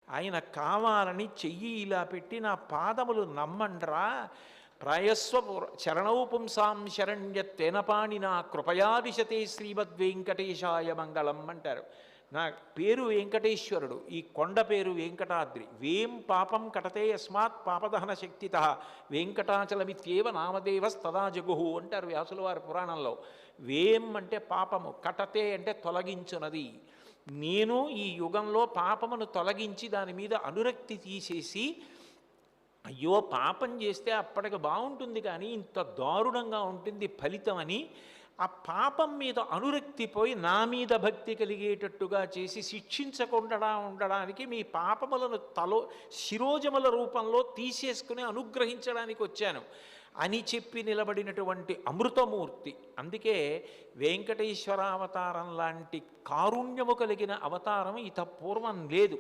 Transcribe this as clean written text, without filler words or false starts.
ఆయన కావాలని చెయ్యి ఇలా పెట్టి నా పాదములు నమ్మండ్రా, ప్రాయస్వ చరణౌ పుంసాం శరణ్యత్వేన పాణినా కృపయాదిశతే శ్రీమద్వేంకటేశాయ మంగళం అంటారు. నా పేరు వెంకటేశ్వరుడు, ఈ కొండ పేరు వెంకటాద్రి. వేం పాపం కటతే యస్మాత్ పాపదహన శక్తిత వెంకటాచలమిత్యేవ నామదేవస్తదా జగుహు అంటారు వ్యాసుల వారి పురాణంలో. వేం అంటే పాపము, కటతే అంటే తొలగించునది. నేను ఈ యుగంలో పాపమును తొలగించి దాని మీద అనురక్తి తీసేసి, అయ్యో పాపం చేస్తే అప్పటికి బాగుంటుంది కానీ ఇంత దారుణంగా ఉంటుంది ఫలితం అని ఆ పాపం మీద అనురక్తి పోయి నా మీద భక్తి కలిగేటట్టుగా చేసి శిక్షించకుండా ఉండడానికి మీ పాపములను శిరోజముల రూపంలో తీసేసుకుని అనుగ్రహించడానికి వచ్చాను అని చెప్పి నిలబడినటువంటి అమృతమూర్తి. అందుకే వెంకటేశ్వరావతారం లాంటి కారుణ్యము కలిగిన అవతారం ఇత పూర్వం లేదు.